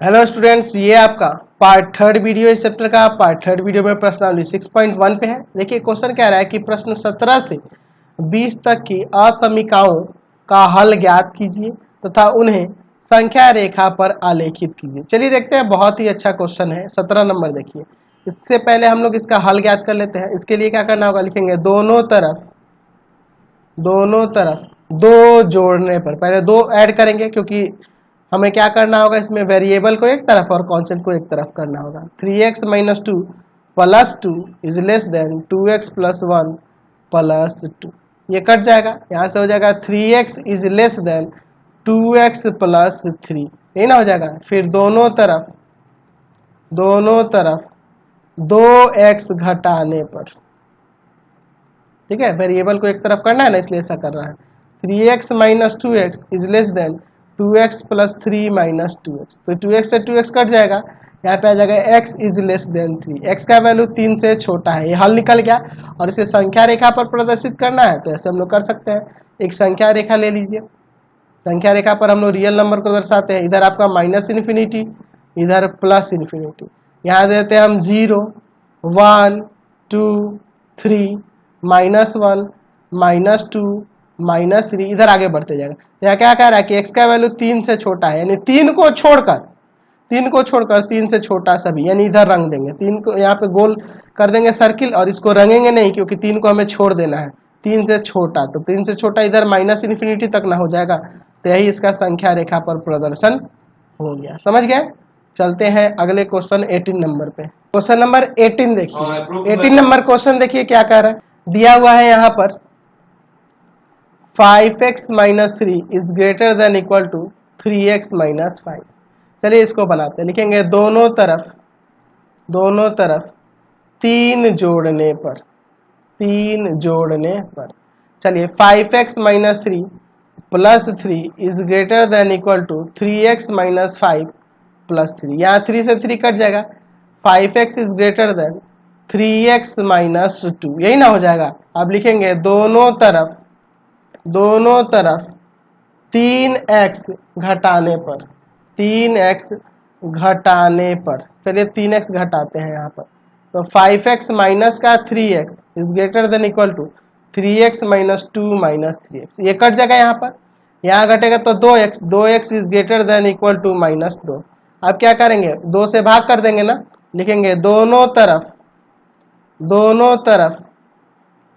Hello students, ये आपका part third video इस चैप्टर का। पार्ट थर्ड वीडियो में प्रश्नावली 6.1 पे है। देखिए क्वेश्चन कह रहा है कि प्रश्न 17 से 20 तक की असमीकाओं का हल ज्ञात कीजिए तथा उन्हें संख्या रेखा पर आलेखित कीजिए। चलिए देखते हैं, बहुत ही अच्छा क्वेश्चन है। 17 नंबर देखिए। इससे पहले हम लोग इसका हल ज्ञात कर लेते हैं। इसके लिए क्या करना होगा, लिखेंगे दोनों तरफ दो जोड़ने पर, पहले दो ऐड करेंगे क्योंकि हमें क्या करना होगा, इसमें वेरिएबल को एक तरफ और कांस्टेंट को एक तरफ करना होगा। 3x minus 2 plus 2 is less then 2x plus 1 plus 2। ये कट जाएगा, यहाँ से हो जाएगा 3x is less then 2x plus 3, यही ना हो जाएगा। फिर दोनों तरफ 2x घटाने पर, ठीक है, वेरिएबल को एक तरफ करना है ना, इसलिए ऐसा कर रहा है। 3x minus 2x is less then 2x plus 3 minus 2x, तो 2x से 2x कट जाएगा, यहाँ पे आ जाएगा x is less then 3। x का वैल्यू 3 से छोटा है, ये हल निकल गया। और इसे संख्या रेखा पर प्रदर्शित करना है तो ऐसे हम लोग कर सकते हैं। एक संख्या रेखा ले लीजिए। संख्या रेखा पर हम लोग रियल नंबर को दर्शाते हैं। इधर आपका माइनस इन्फिनिटी, इधर प्लस इन्फिनिटी। यहाँ देते हैं हम 0 1 2 3 -1 -2 -3, इधर आगे बढ़ते जाएगा। यहाँ क्या कह रहा है कि x का वैल्यू 3 से छोटा है, यानी 3 को छोड़कर 3 से छोटा सभी, यानी इधर रंग देंगे। 3 को यहाँ पे गोल कर देंगे सर्किल, और इसको रंगेंगे नहीं क्योंकि 3 को हमें छोड़ देना है। 3 से छोटा, तो 3 से छोटा इधर माइनस इन्फिनिटी तक ना हो जाएगा, तो यही इसका संख्या रेखा पर प्रदर्शन हो गया। समझ गए? चलते हैं अगले क्वेश्चन 18 नंबर पे। क्वेश्चन नंबर 18 देखिए। 18 नंबर क्वेश्चन देखिए क्या कह रहा है, दिया हुआ है यहाँ पर 5x minus 3 is greater than equal to 3x minus 5। चलिए इसको बनाते हैं। लिखेंगे दोनों तरफ तीन जोड़ने पर। चलिए 5x minus 3 plus 3 is greater than equal to 3x minus 5 plus 3। यहाँ 3 से 3 कट जाएगा, 5x is greater then 3x minus 2, यही ना हो जाएगा। अब लिखेंगे दोनों तरफ 3x घटाने पर। चलिए 3x घटाते हैं यहाँ पर, तो 5x माइनस का 3x is greater than equal to 3x minus 2 minus 3x, ये कट जाएगा यहाँ पर। यहाँ घटेगा तो 2x is greater than equal to minus 2। अब क्या करेंगे, 2 से भाग कर देंगे ना। लिखेंगे दोनों तरफ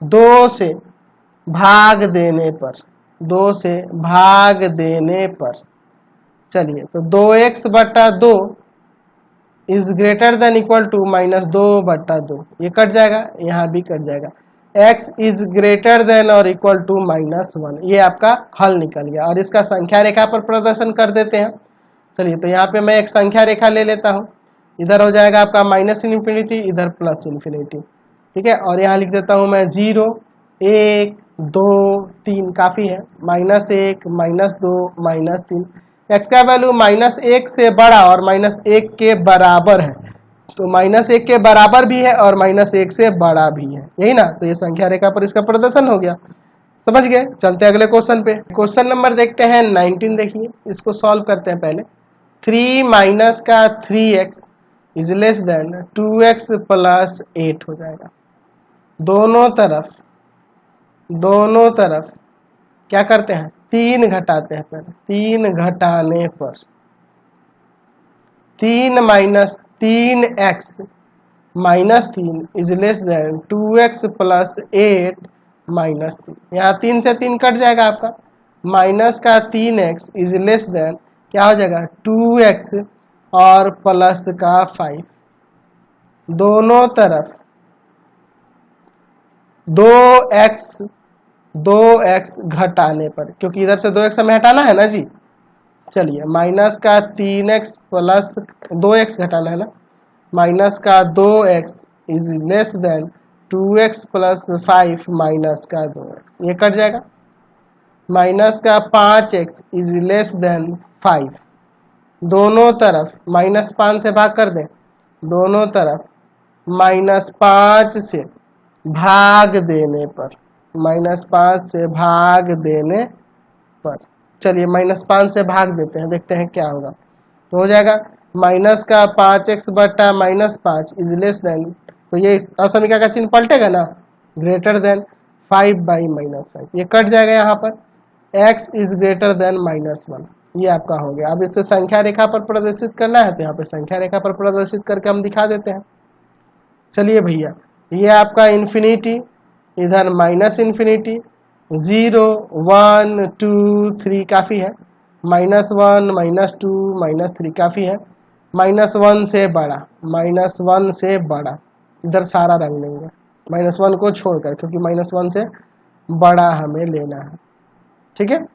2 से भाग देने पर, चलिए तो 2x बटा 2 is greater than equal to minus 2 बटा 2, ये कट जाएगा, यहाँ भी कट जाएगा। x इज ग्रेटर देन और इक्वल टू माइनस 1, ये आपका हल निकल गया। और इसका संख्या रेखा पर प्रदर्शन कर देते हैं। चलिए तो यहाँ पे मैं एक संख्या रेखा ले लेता हूँ। इधर हो जाएगा आपका माइनस इन्फिनिटी, इधर प्लस इन्फिनिटी, ठीक है। और यहाँ लिख देता हूँ मैं 0 1 2 3, काफी है, -1 -2 -3। x का वैल्यू -1 से बड़ा और -1 के बराबर है, तो -1 के बराबर भी है और -1 से बड़ा भी है, यही ना। तो ये संख्या रेखा पर इसका प्रदर्शन हो गया। समझ गए? चलते हैं अगले क्वेश्चन पे। क्वेश्चन नंबर देखते हैं 19। देखिए इसको सॉल्व करते हैं। पहले 3 माइनस का 3x is less then 2x plus 8 हो जाएगा। दोनों तरफ क्या करते हैं, 3 घटाते हैं। पहले 3 घटाने पर 3 minus 3x minus 3 is less then 2x plus 8 minus 3। यहाँ 3 से 3 कट जाएगा आपका, माइनस का 3x इज लेस देन क्या हो जाएगा 2x और प्लस का 5। दोनों तरफ 2x घटाने पर, क्योंकि इधर से 2x हमें हटाना है ना जी। चलिए माइनस का 3x प्लस 2x घटाना है ना, माइनस का 2x is less then 2x plus 5 minus का 2x, ये कट जाएगा। माइनस का 5x इज लेस देन 5। दोनों तरफ -5 से भाग कर दें, दोनों तरफ -5 से भाग देने पर, चलिए -5 से भाग देते हैं, देखते हैं क्या होगा। तो हो जाएगा माइनस का 5x बटा -5 इज लेस देन, तो ये असमीका का चिन्ह पलटेगा ना, ग्रेटर देन 5/-5, ये कट जाएगा यहाँ पर, x इज ग्रेटर देन -1, ये आपका हो गया। अब इससे संख्या रेखा पर प्रदर्शित करना है, तो यहाँ पे संख्या रेखा पर प्रदर्शित करके हम दिखा देते हैं। चलिए भैया, ये आपका इन्फिनिटी, इधर -इन्फिनिटी, 0 1 2 3 काफ़ी है, -1 -2 -3 काफ़ी है, -1 से बड़ा, -1 से बड़ा, इधर सारा रंग लेंगे -1 को छोड़कर, क्योंकि -1 से बड़ा हमें लेना है। ठीक है,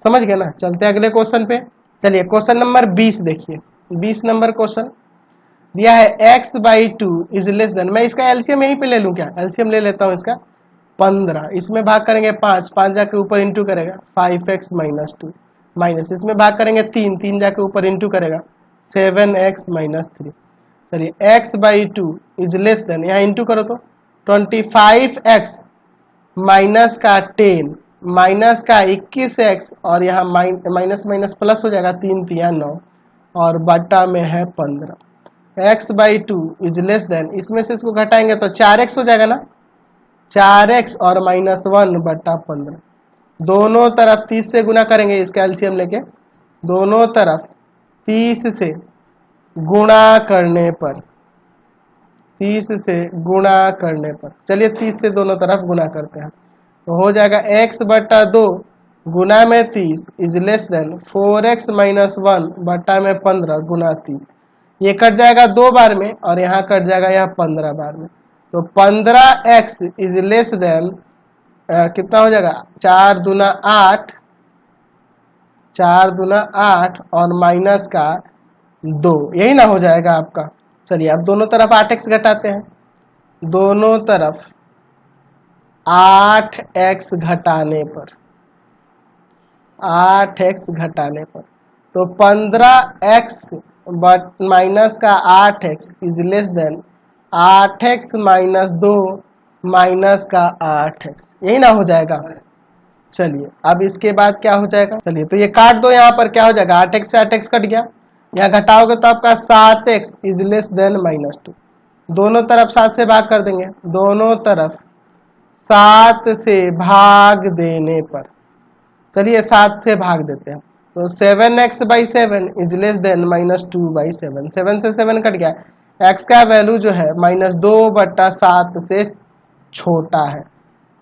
समझ गए ना। चलते हैं अगले क्वेश्चन पे। चलिए क्वेश्चन नंबर 20 देखिए, 20 नंबर क्वेश्चन दिया है x/2 इज लेस देन, मैं इसका एलसीएम यहीं पे ले लूँ क्या, एलसीएम ले लेता हूँ इसका, 15, इसमें भाग करेंगे 5, 5 जाके ऊपर इंटू करेगा 5x - 2, माइनस इसमें भाग करेंगे 3, 3 जाके ऊपर इंटू करेगा 7x - 3। चलिए x/2 इज लेस देन, यहाँ इंटू करो तो 25x माइनस का 10 माइनस का 21x, और यहाँ माइनस माइनस प्लस हो जाएगा, 3 3 9, और बटा में है 15। x/2 इज लेस देन, इसमें से इसको घटाएंगे तो 4x हो जाएगा ना, 4x और -1 बटा 15, दोनों तरफ 30 से गुना करेंगे, इसका एलसीएम लेके दोनों तरफ 30 से गुणा करने पर, 30 से गुणा करने पर, चलिए 30 से दोनों तरफ गुणा करते हैं, तो हो जाएगा x/2 गुना में 30 इज लेस देन 4x - 1 बटा में 15 गुना 30, ये कट जाएगा 2 बार में, और यहाँ कट जाएगा यह 15 बार में, तो 15x इज लेस देन कितना हो जाएगा, 4 दूना 8, 4 दूना 8 और माइनस का 2, यही ना हो जाएगा आपका। चलिए अब दोनों तरफ 8x घटाते हैं, दोनों तरफ 8x घटाने पर, 8x घटाने पर, तो 15x बट माइनस का 8x is less then 8x - 2 minus का 8x, यही ना हो जाएगा। चलिए अब इसके बाद क्या हो जाएगा, चलिए तो ये काट दो, यहाँ पर क्या हो जाएगा, 8x से 8x कट गया, यहाँ घटाओगे तो आपका 7x इज लेस देन -2, दोनों तरफ 7 से भाग कर देंगे, दोनों तरफ 7 से भाग देने पर, चलिए 7 से भाग देते हैं, तो 7x/7 इज लेस देन -2/7, 7 से 7 कट गया, x का वैल्यू जो है -2 बटा 7 से छोटा है,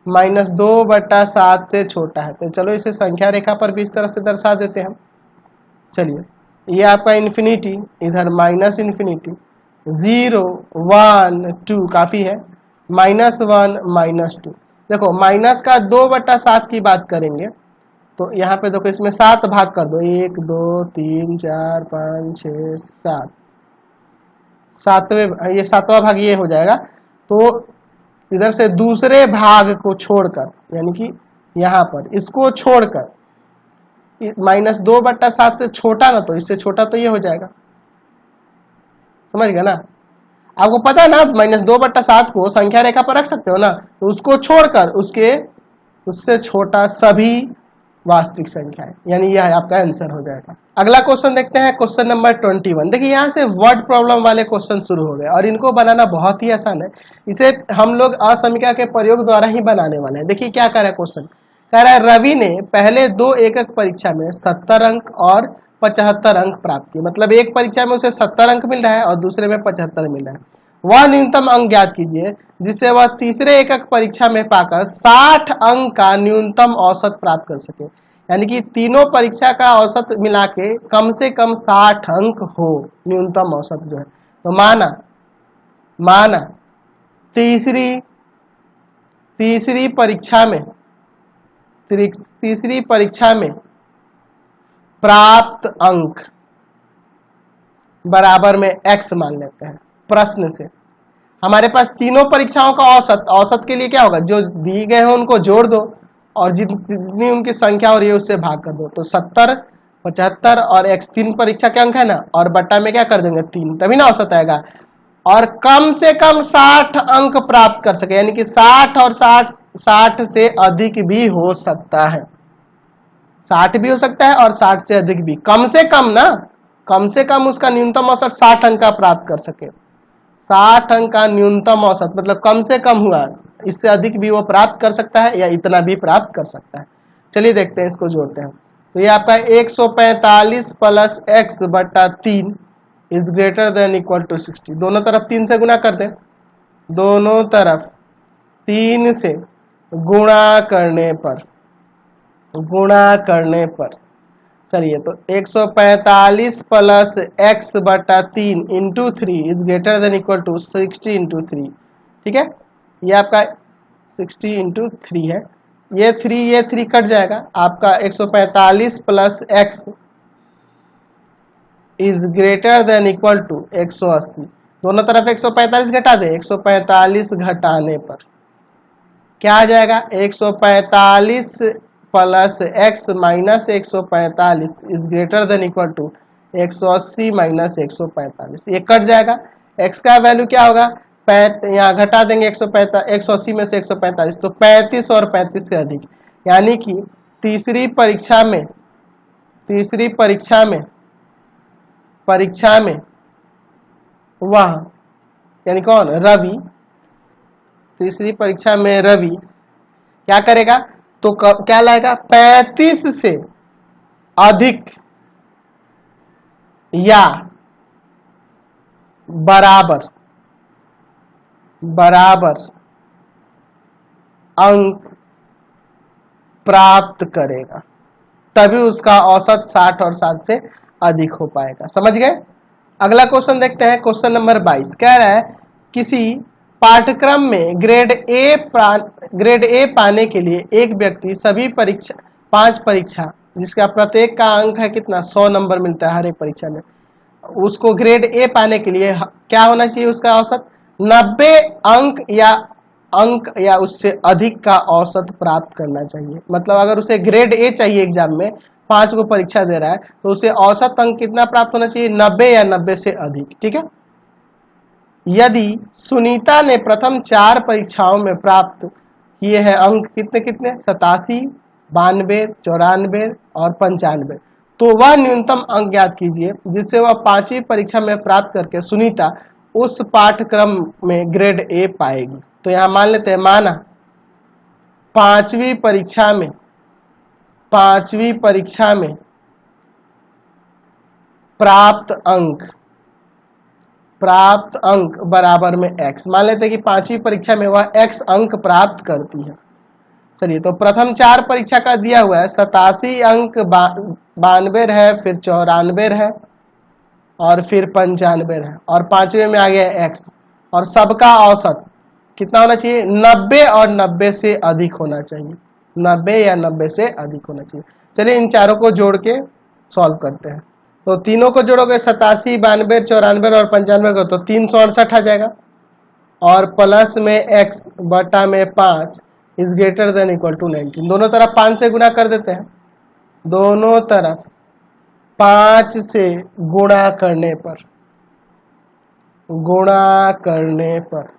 -2 बटा 7 से छोटा है, तो चलो इसे संख्या रेखा पर भी इस तरह से दर्शा देते हैं। चलिए ये आपका इन्फिनिटी, इधर -इन्फिनिटी, 0 1 2 काफ़ी है, -1 -2, देखो माइनस का 2 बटा 7 की बात करेंगे, तो यहाँ पे देखो इसमें 7 भाग कर दो, 1 2 3 4 5 6 7, सातवें, ये 7वां भाग ये हो जाएगा, तो इधर से दूसरे भाग को छोड़कर, यानी कि यहाँ पर इसको छोड़कर, -2 बटा 7 से छोटा ना, तो इससे छोटा तो ये हो जाएगा, समझ गया ना। आपको पता है ना, -2 बटा 7 को संख्या रेखा पर रख सकते हो ना, तो उसको छोड़कर उससे छोटा सभी वास्तविक संख्या है, यानी यह आपका आंसर हो जाएगा। अगला क्वेश्चन देखते हैं, क्वेश्चन नंबर 21। देखिए यहाँ से वर्ड प्रॉब्लम वाले क्वेश्चन शुरू हो गए, और इनको बनाना बहुत ही आसान है, इसे हम लोग असमीका के प्रयोग द्वारा ही बनाने वाले हैं। देखिए क्या कह रहा है क्वेश्चन, कह रहा है रवि ने पहले 2 एकक परीक्षा में 70 अंक और 75 अंक प्राप्त किए, मतलब एक परीक्षा में उसे 70 अंक मिल रहा है और दूसरे में 75 मिल रहा है, वह न्यूनतम अंक ज्ञात कीजिए जिससे वह तीसरे एकक परीक्षा में पाकर 60 अंक का न्यूनतम औसत प्राप्त कर सके, यानी कि तीनों परीक्षा का औसत मिला के कम से कम 60 अंक हो, न्यूनतम औसत जो है। तो माना तीसरी परीक्षा में प्राप्त अंक बराबर में x मान लेते हैं। प्रश्न से हमारे पास तीनों परीक्षाओं का औसत के लिए क्या होगा, जो दिए गए हैं उनको जोड़ दो और जितनी उनकी संख्या हो रही है उससे भाग कर दो, तो 70 75 और x 3 परीक्षा के अंक है ना, और बट्टा में क्या कर देंगे 3, तभी ना औसत आएगा, और कम से कम 60 अंक प्राप्त कर सके, यानी कि 60 और 60 से अधिक भी हो सकता है, 60 भी हो सकता है और 60 से अधिक भी, कम से कम ना, कम से कम उसका न्यूनतम औसत 60 अंक का प्राप्त कर सके। 60 अंक का न्यूनतम औसत मतलब कम से कम हुआ, इससे अधिक भी वो प्राप्त कर सकता है या इतना भी प्राप्त कर सकता है। चलिए देखते हैं, इसको जोड़ते हैं। तो ये आपका 145 प्लस एक्स बटा 3 is greater than equal to 60। दोनों तरफ 3 से गुणा कर दें, दोनों तरफ 3 से गुणा करने पर चलिए, तो 145 प्लस एक्स बटा 3 into 3 is greater than equal to 60 into 3। ठीक है, ये आपका 60 इंटू 3 है। ये 3 कट जाएगा, आपका 145 plus X is greater than equal to 180। दोनों तरफ 145 घटा दे, 145 घटाने पर क्या आ जाएगा, 145 plus X minus 145 is greater than equal to 180 minus 145। ये कट जाएगा, एक्स का वैल्यू क्या होगा, यहाँ घटा देंगे 180 में से 145, तो 35 और 35 से अधिक, यानी कि तीसरी परीक्षा में वह यानी कौन, रवि, तीसरी परीक्षा में रवि क्या करेगा, तो क्या लाएगा, 35 से अधिक या बराबर अंक प्राप्त करेगा, तभी उसका औसत 60 और 60 से अधिक हो पाएगा। समझ गए। अगला क्वेश्चन देखते हैं, क्वेश्चन नंबर 22 कह रहा है किसी पाठ्यक्रम में ग्रेड ए पाने के लिए एक व्यक्ति सभी 5 परीक्षा जिसका प्रत्येक का अंक है कितना, 100 नंबर मिलता है हर एक परीक्षा में, उसको ग्रेड ए पाने के लिए क्या होना चाहिए, उसका औसत 90 अंक या उससे अधिक का औसत प्राप्त करना चाहिए। मतलब अगर उसे ग्रेड ए चाहिए, एग्जाम में 5 को परीक्षा दे रहा है, तो उसे औसत अंक कितना प्राप्त होना चाहिए, 90 या 90 से अधिक। ठीक है, यदि सुनीता ने प्रथम 4 परीक्षाओं में प्राप्त किए हैं अंक कितने कितने, 87, 92, 94 और 95, तो वह न्यूनतम अंक ज्ञात कीजिए जिससे वह 5वीं परीक्षा में प्राप्त करके सुनीता उस पाठ्यक्रम में ग्रेड ए पाएगी। तो यहां मान लेते हैं, माना 5वीं परीक्षा में प्राप्त अंक बराबर में x, मान लेते हैं कि 5वीं परीक्षा में वह x अंक प्राप्त करती है। चलिए, तो प्रथम 4 परीक्षा का दिया हुआ है 87 अंक, 92 है, फिर 94 है और फिर 95 है, और 5वें में आ गया x, और सबका औसत कितना होना चाहिए, 90 और 90 से अधिक होना चाहिए, 90 या 90 से अधिक होना चाहिए। चलिए, इन चारों को जोड़ के सॉल्व करते हैं। तो तीनों को जोड़ोगे 87, 92, 94 और 95 को, तो 368 आ जाएगा, और प्लस में x बटा में 5 is greater than equal to 19। दोनों तरफ 5 से गुणा कर देते हैं, दोनों तरफ 5 से गुणा करने पर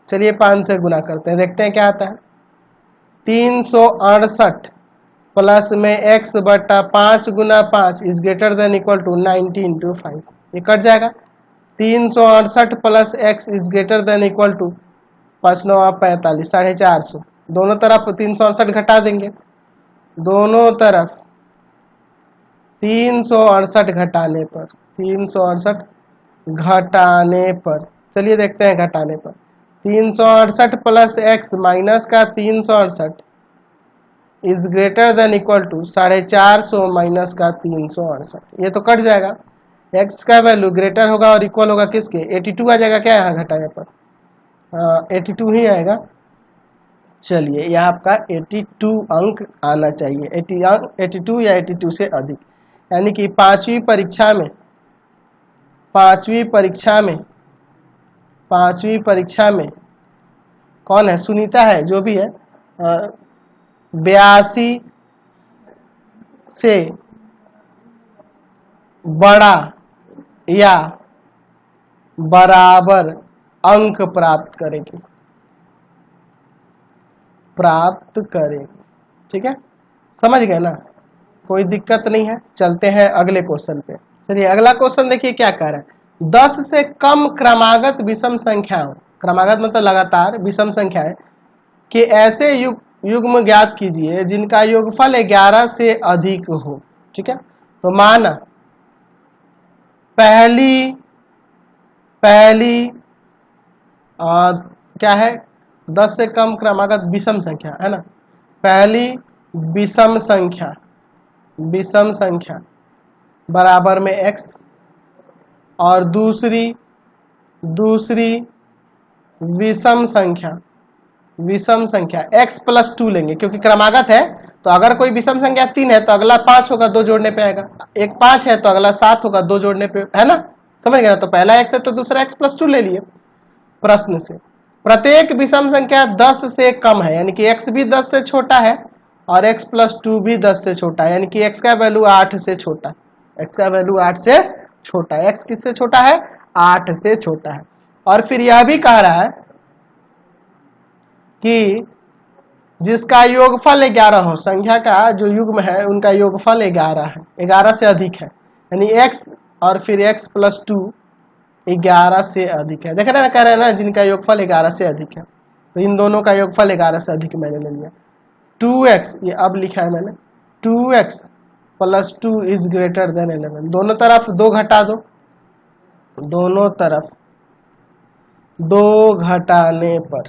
चलिए 5 से गुणा करते हैं, देखते हैं क्या आता है। 368 प्लस में x बटा 5 गुना 5 is greater than equal to 90 into 5। ये कट जाएगा, 368 plus x is greater than equal to 5 9 45, 450। दोनों तरफ 368 घटा देंगे, दोनों तरफ 368 घटाने पर चलिए देखते हैं घटाने पर। 368 प्लस एक्स माइनस का 368 is greater than equal to 450 minus का 368। ये तो कट जाएगा, x का वैल्यू ग्रेटर होगा और इक्वल होगा किसके, 82 आ जाएगा क्या यहाँ घटाने पर, 82 ही आएगा। चलिए, यह आपका 82 अंक आना चाहिए, 82 या 82 से अधिक, यानी कि 5वीं परीक्षा में कौन है, सुनीता है, जो भी है, 82 से बड़ा या बराबर अंक प्राप्त करेगी। ठीक है, समझ गए ना, कोई दिक्कत नहीं है। चलते हैं अगले क्वेश्चन पे। चलिए अगला क्वेश्चन देखिए क्या कह रहा है। 10 से कम क्रमागत विषम संख्याओं, क्रमागत मतलब लगातार विषम संख्याएं कि ऐसे युग्म ज्ञात कीजिए जिनका योगफल 11 से अधिक हो। ठीक है, तो माना पहली क्या है, 10 से कम क्रमागत विषम संख्या है ना। पहली विषम संख्या बराबर में x, और दूसरी विषम संख्या x प्लस 2 लेंगे, क्योंकि क्रमागत है तो अगर कोई विषम संख्या 3 है तो अगला 5 होगा, 2 जोड़ने पे आएगा। एक 5 है तो अगला 7 होगा, 2 जोड़ने पे, है ना, समझ गए ना। तो पहला x है तो दूसरा x प्लस 2 ले लिए। प्रश्न से प्रत्येक विषम संख्या 10 से कम है, यानी कि x भी 10 से छोटा है और x प्लस 2 भी 10 से छोटा है, यानी कि x का वैल्यू 8 से छोटा है। x का वैल्यू 8 से छोटा है। x किससे छोटा है? 8 से छोटा है। और फिर यह भी कह रहा है कि जिसका योगफल 11 हो, संख्या का जो युग्म है उनका योगफल 11 है, 11 से अधिक है, यानी x और फिर x प्लस 2 11 से अधिक है। देख रहे ना, कह रहे हैं ना जिनका योगफल 11 से अधिक है, तो इन दोनों का योगफल 11 से अधिक मैंने ले लिया। 2x, ये अब लिखा है मैंने, 2x plus 2 is greater then 11। दोनों तरफ 2 घटा दो, दोनों तरफ 2 घटाने पर,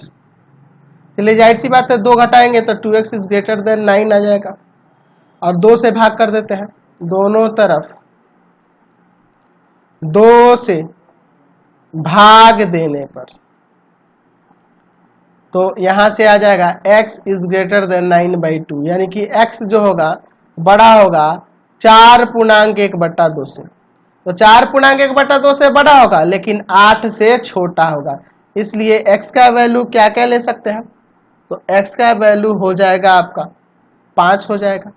चलिए जाहिर सी बात है 2 घटाएंगे तो 2x इज ग्रेटर देन 9 आ जाएगा, और 2 से भाग कर देते हैं। दोनों तरफ 2 से भाग देने पर तो यहां से आ जाएगा x इज ग्रेटर देन 9/2, यानी कि x जो होगा बड़ा होगा 4.1/2 से। तो 4.1/2 से बड़ा होगा लेकिन 8 से छोटा होगा, इसलिए x का वैल्यू क्या क्या ले सकते हैं, तो x का वैल्यू हो जाएगा आपका 5 हो जाएगा।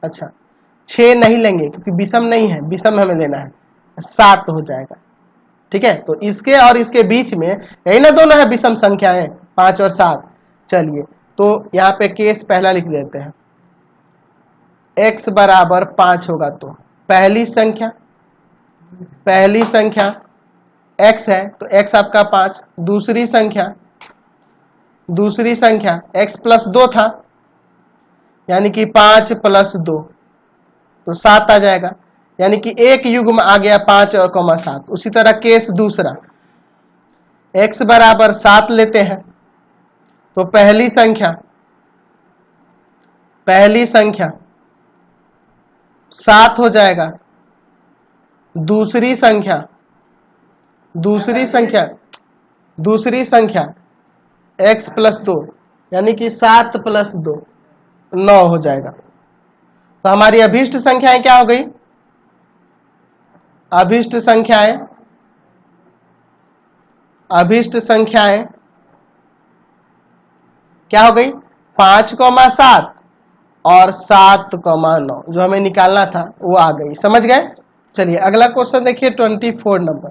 अच्छा 6 नहीं लेंगे क्योंकि विषम नहीं है, विषम हमें लेना है, 7 हो जाएगा। ठीक है, तो इसके और इसके बीच में यही ना दोनों है विषम संख्याएं, 5 और 7। चलिए तो यहाँ पे केस पहला लिख देते हैं, x बराबर 5 होगा तो पहली संख्या x है तो x आपका 5, दूसरी संख्या x प्लस 2 था, यानी कि 5 प्लस 2 तो 7 आ जाएगा, यानी कि एक युग्म आ गया 5 और 7। उसी तरह केस दूसरा, x बराबर 7 लेते हैं तो पहली संख्या 7 हो जाएगा, दूसरी संख्या x प्लस 2, यानी कि 7 प्लस 2 9 हो जाएगा। तो हमारी अभीष्ट संख्याएं क्या हो गई, अभीष्ट संख्याएं क्या हो गई, 5,7 और 7,9 जो हमें निकालना था वो आ गई। समझ गए। चलिए अगला क्वेश्चन देखिए 24 नंबर।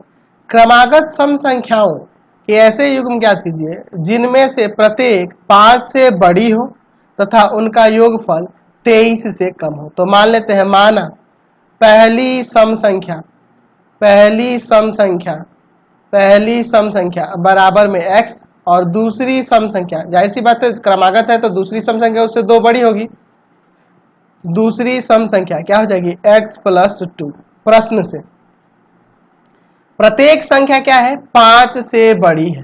क्रमागत सम संख्याओं के ऐसे युग्म ज्ञात कीजिए जिनमें से प्रत्येक 5 से बड़ी हो तथा उनका योगफल 23 से कम हो। तो मान लेते हैं, माना पहली सम संख्या बराबर में x और दूसरी सम संख्या, जाहिर सी बात है क्रमागत है तो दूसरी सम संख्या उससे 2 बड़ी होगी, दूसरी सम संख्या क्या हो जाएगी x प्लस 2। प्रश्न से प्रत्येक संख्या क्या है, 5 से बड़ी है।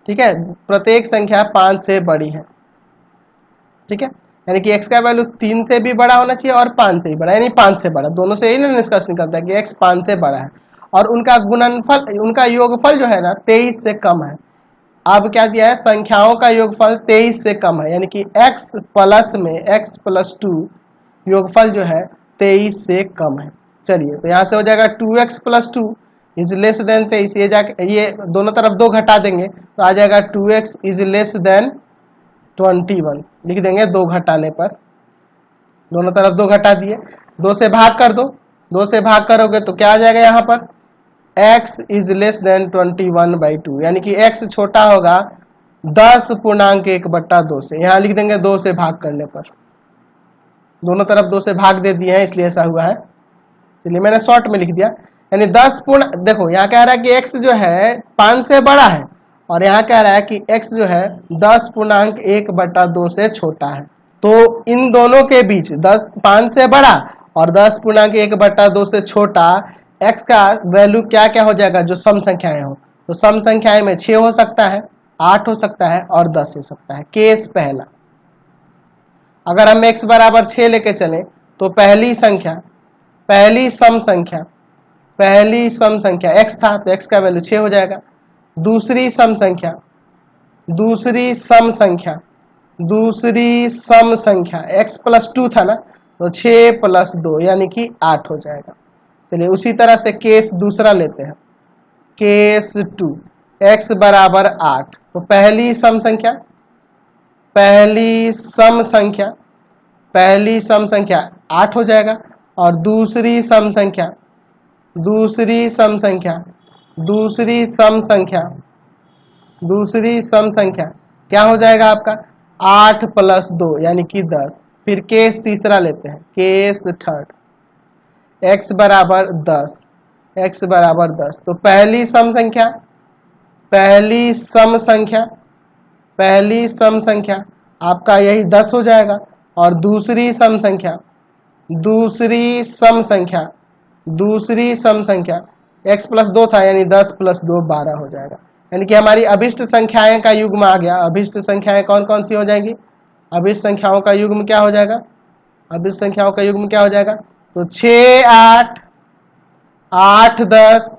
ठीक है, प्रत्येक संख्या 5 से बड़ी है। ठीक है, यानी कि x का वैल्यू 3 से भी बड़ा होना चाहिए और 5 से भी बड़ा, यानी 5 से बड़ा, दोनों से यही ना निष्कर्ष निकलता है कि x 5 से बड़ा है और उनका गुणनफल, उनका योगफल जो है ना 23 से कम है। अब क्या दिया है, संख्याओं का योगफल 23 से कम है, यानी कि x प्लस में x प्लस 2 योगफल जो है 23 से कम है। चलिए तो यहाँ से हो जाएगा 2x plus 2 is less then 23, ये जाके ये दोनों तरफ 2 घटा देंगे तो आ जाएगा 2x इज लेस देन 21, लिख देंगे 2 घटाने पर, दोनों तरफ 2 घटा दिए, 2 से भाग कर दो, 2 से भाग करोगे तो क्या आ जाएगा यहाँ पर x इज लेस देन 21/2, यानी कि x छोटा होगा 10.1/2 से। यहाँ लिख देंगे 2 से भाग करने पर, दोनों तरफ 2 से भाग दे दिए हैं इसलिए ऐसा हुआ है। चलिए मैंने शॉर्ट में लिख दिया, यानी 10 पूर्ण, देखो यहाँ कह रहा है कि x जो है 5 से बड़ा है और यहाँ कह रहा है कि x जो है 10.1/2 से छोटा है। तो इन दोनों के बीच 5 से बड़ा और 10.1/2 से छोटा x का वैल्यू क्या क्या हो जाएगा, जो सम संख्याएं हो। तो सम संख्याएं में 6 हो सकता है, 8 हो सकता है और 10 हो सकता है। केस पहला, अगर हम x बराबर 6 लेके चलें तो पहली सम संख्या x था तो x का वैल्यू 6 हो जाएगा। दूसरी सम संख्या x प्लस 2 था ना, तो 6 प्लस 2 यानी कि 8 हो जाएगा। चलिए उसी तरह से केस दूसरा लेते हैं, केस 2, x बराबर 8, तो पहली सम संख्या 8 हो जाएगा और दूसरी सम संख्या क्या हो जाएगा आपका, 8 प्लस 2 यानी कि 10। फिर केस तीसरा लेते हैं, केस थर्ड, x बराबर 10, तो पहली सम संख्या आपका यही 10 हो जाएगा और दूसरी सम संख्या x प्लस 2 था यानी 10 प्लस 2 12 हो जाएगा। यानी कि हमारी अभिष्ट संख्याएं का युग्म आ गया। अभिष्ट संख्याएं कौन कौन सी हो जाएंगी, अभिष्ट संख्याओं का युग्म क्या हो जाएगा, तो 6 8 8 10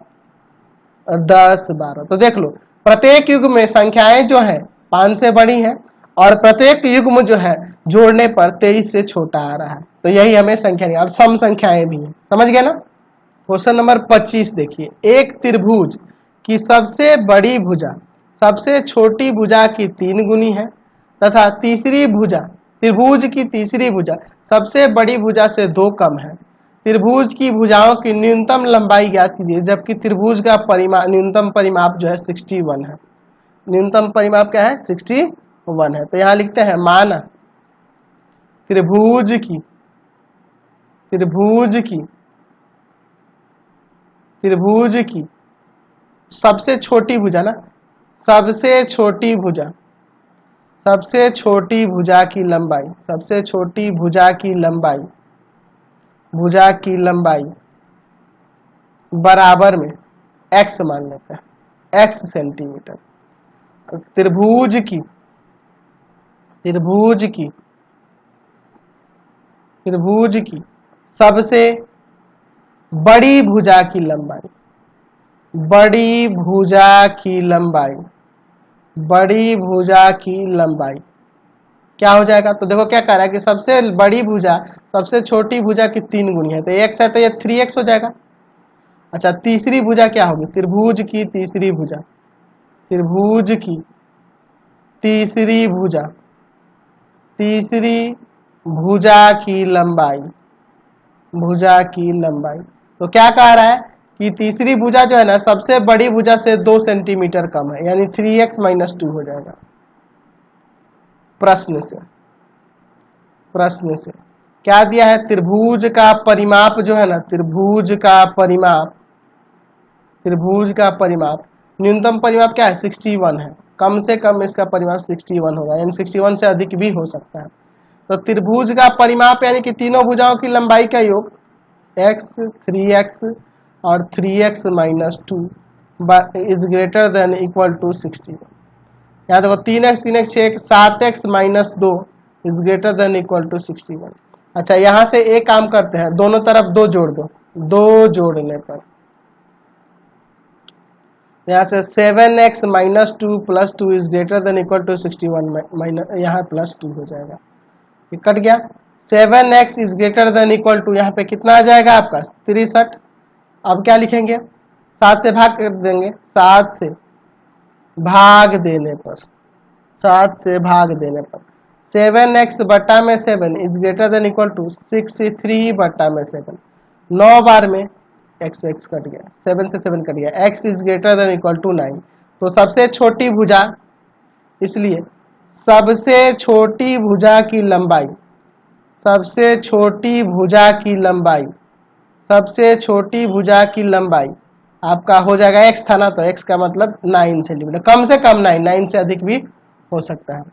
10 12। तो देख लो प्रत्येक युग्म में संख्याएं जो है 5 से बड़ी हैं और प्रत्येक युग्म जो है जोड़ने पर 23 से छोटा आ रहा है। तो यही हमें संख्या नहीं, और सम संख्याएं भी हैं। समझ गए ना। क्वेश्चन नंबर 25 देखिए, एक त्रिभुज की सबसे बड़ी भुजा सबसे छोटी भुजा की 3 गुनी है तथा त्रिभुज की तीसरी भुजा सबसे बड़ी भुजा से 2 कम है। त्रिभुज की भुजाओं की न्यूनतम लंबाई ज्ञात कीजिए, जबकि त्रिभुज का न्यूनतम परिमाप जो है 61 है। न्यूनतम परिमाप क्या है, 61 है। तो यहां लिखते हैं, माना त्रिभुज की सबसे छोटी भुजा ना, सबसे छोटी भुजा की लंबाई बराबर में x मान लेते हैं, x सेंटीमीटर। त्रिभुज की सबसे बड़ी भुजा की लंबाई क्या हो जाएगा। तो देखो क्या कह रहा है कि सबसे बड़ी भुजा सबसे छोटी भुजा की 3 गुनी है, तो x है तो ये 3x हो जाएगा। अच्छा, तीसरी भुजा क्या होगी, त्रिभुज की तीसरी भुजा की लंबाई। तो क्या कह रहा है कि तीसरी भुजा जो है ना सबसे बड़ी भुजा से 2 सेंटीमीटर कम है, यानी 3x - 2 हो जाएगा। प्रश्न से क्या दिया है, त्रिभुज का परिमाप जो है ना, त्रिभुज का परिमाप न्यूनतम परिमाप क्या है, 61 है। कम से कम इसका परिमाप 61 होगा, यानी 61 से अधिक भी हो सकता है। तो त्रिभुज का परिमाप यानी कि तीनों भुजाओं की लंबाई का योग x 3x और 3x - 2 is greater than equal to 61। यहाँ देखो 3x 6 7x - 2 is greater than equal to 61। अच्छा, यहाँ से एक काम करते हैं, दोनों तरफ 2 जोड़ दो, 2 जोड़ने पर यहाँ से 7x - 2 + 2 is greater than equal to 61, यहाँ +2 हो जाएगा, ये कट गया। 7x is greater than equal to, यहाँ पे कितना आ जाएगा आपका 63। अब क्या लिखेंगे, 7 से भाग कर देंगे, 7 से भाग देने पर 7x बटा में 7 is greater than equal to 63 बटा में 7, 9 बार में x कट गया, 7 से 7 कट गया, x is greater than equal to 9। तो सबसे छोटी भुजा, इसलिए सबसे छोटी भुजा की लंबाई सबसे छोटी भुजा की लंबाई आपका हो जाएगा x था ना, तो x का मतलब 9 सेंटीमीटर, कम से कम 9, 9 से अधिक भी हो सकता है।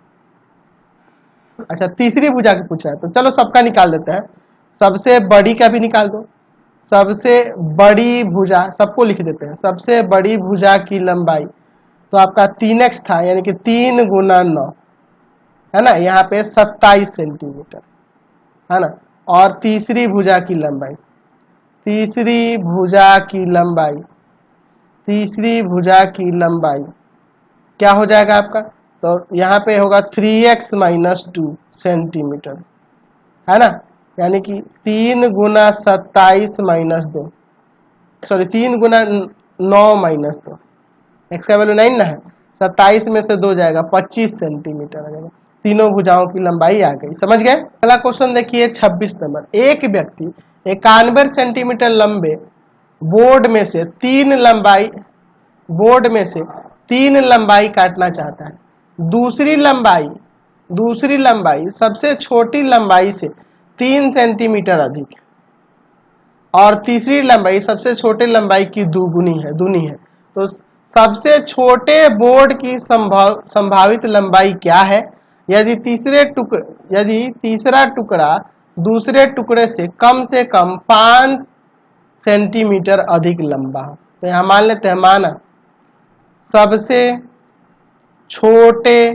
अच्छा, तीसरी भुजा की पूछ रहा है, तो चलो सबका निकाल देते हैं। सबसे बड़ी का भी निकाल दो। सबसे बड़ी भुजा, सबको लिख देते हैं। सबसे बड़ी भुजा की लंबाई तो आपका 3x था, यानी कि 3 गुना 9 है ना, यहाँ पे 27 सेंटीमीटर है ना। और तीसरी भुजा की लंबाई, तीसरी भुजा की लंबाई, तीसरी भुजा की लंबाई क्या हो जाएगा आपका, तो यहाँ पे होगा 3x माइनस 2 सेंटीमीटर है ना, यानी कि 3 गुना 27 माइनस 2, सॉरी 3 गुना 9 माइनस 2, एक्स का वैल्यू 9 ना है, 27 में से 2 जाएगा 25 सेंटीमीटर आ जाएगा। तीनों भुजाओं की लंबाई आ गई, समझ गए। अगला क्वेश्चन देखिए 26 नंबर। एक व्यक्ति 91 सेंटीमीटर लंबे बोर्ड में से तीन लंबाई काटना चाहता है। दूसरी लंबाई सबसे छोटी लंबाई से 3 सेंटीमीटर अधिक है और तीसरी लंबाई सबसे छोटे लंबाई की दुनी है। तो सबसे छोटे बोर्ड की संभावित लंबाई क्या है यदि तीसरा टुकड़ा दूसरे टुकड़े से कम 5 सेंटीमीटर अधिक लंबा हो। तो यहाँ मान लेते हैं, माना सबसे छोटे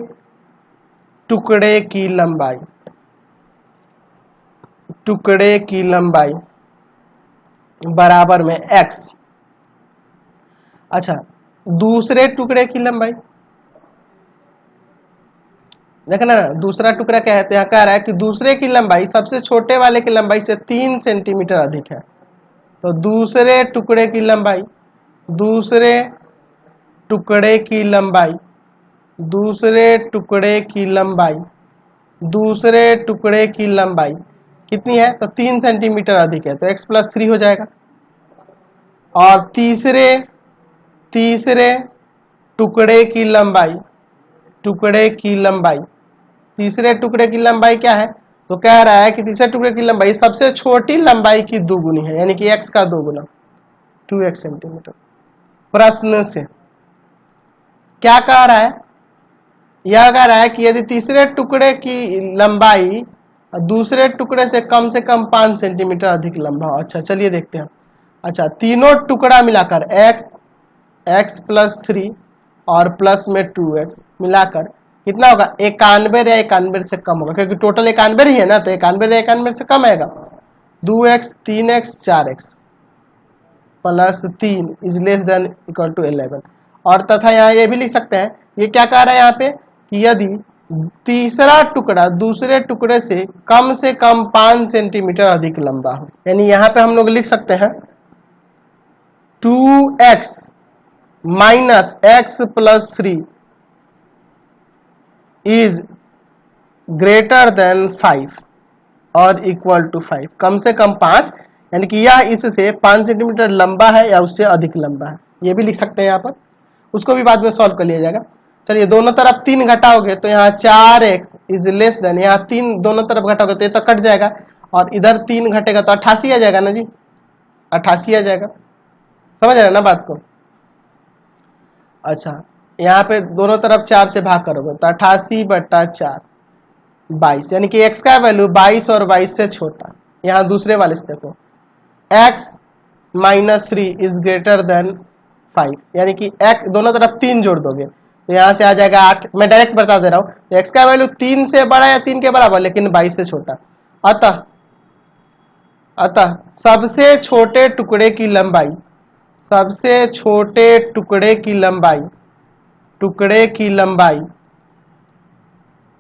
टुकड़े की लंबाई बराबर में x। अच्छा, दूसरे टुकड़े की लंबाई देखना ना, दूसरा टुकड़ा क्या है, तो यहाँ कह रहा है कि दूसरे की लंबाई सबसे छोटे वाले की लंबाई से 3 सेंटीमीटर अधिक है। तो दूसरे टुकड़े की लंबाई कितनी है, तो 3 सेंटीमीटर अधिक है, तो x प्लस 3 हो जाएगा। और तीसरे टुकड़े की लंबाई क्या है, तो कह रहा है कि तीसरे टुकड़े की लंबाई सबसे छोटी लंबाई की दोगुनी है, यानी कि x का 2 गुना 2x सेंटीमीटर। प्रश्न से क्या कह रहा है, यह कह रहा है कि यदि तीसरे टुकड़े की लंबाई दूसरे टुकड़े से कम 5 सेंटीमीटर अधिक लंबा हो। अच्छा, चलिए देखते हैं। अच्छा, तीनों टुकड़ा मिलाकर x प्लस 3 और प्लस में 2x मिलाकर कितना होगा, 91 या 91 से कम होगा, क्योंकि टोटल 91 ही है ना, तो 91 या 91 से कम आएगा। 2x 3x 4x plus 3 is less than equal to 11। और तथा यहाँ ये भी लिख सकते हैं, ये क्या कह रहा है यहाँ पे कि यदि तीसरा टुकड़ा दूसरे टुकड़े से कम 5 सेंटीमीटर अधिक लंबा हो, यानी यहाँ पे हम लोग लिख सकते हैं 2x minus x plus 3 is greater then 5 और इक्वल टू 5, कम 5, यानी कि यह इससे 5 सेंटीमीटर लंबा है या उससे अधिक लंबा है, ये भी लिख सकते हैं यहाँ पर। उसको भी बाद में सॉल्व कर लिया जाएगा। चलिए, दोनों तरफ 3 घटाओगे तो यहाँ 4x इज लेस देन, यहाँ 3 दोनों तरफ घटाओगे तो ये तो कट जाएगा, और इधर 3 घटेगा तो 88 आ जाएगा ना जी, 88 आ जाएगा। समझ रहे ना बात को। अच्छा, यहाँ पे दोनों तरफ 4 से भाग करोगे तो 88/4 22, यानी कि x का वैल्यू 22 और 22 से छोटा। यहाँ दूसरे वाले से देखो, x minus 3 is greater then 5, यानी कि x दोनों तरफ 3 जोड़ दोगे तो यहाँ से आ जाएगा 8। मैं डायरेक्ट बता दे रहा हूँ, तो x का वैल्यू 3 से बड़ा या 3 के बराबर, लेकिन 22 से छोटा। अतः सबसे छोटे टुकड़े की लंबाई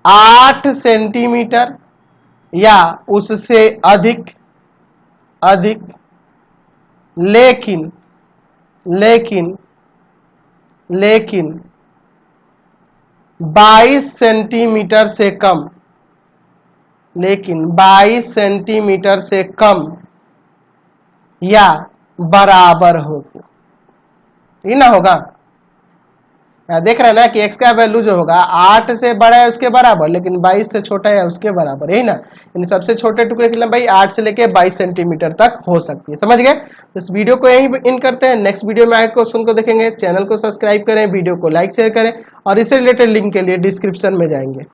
8 सेंटीमीटर या उससे अधिक, लेकिन 22 सेंटीमीटर से कम, या बराबर होगी, ये ना होगा। देख रहे हैं ना कि x का वैल्यू जो होगा 8 से बड़ा है उसके बराबर, लेकिन 22 से छोटा है उसके बराबर, यही ना। यानी सबसे छोटे टुकड़े की लंबाई 8 से लेके 22 सेंटीमीटर तक हो सकती है। समझ गए? तो इस वीडियो को यहीं इन करते हैं, नेक्स्ट वीडियो में आगे क्वेश्चन को देखेंगे। चैनल को सब्सक्राइब करें, वीडियो को लाइक शेयर करें और इससे रिलेटेड लिंक के लिए डिस्क्रिप्शन में जाएंगे।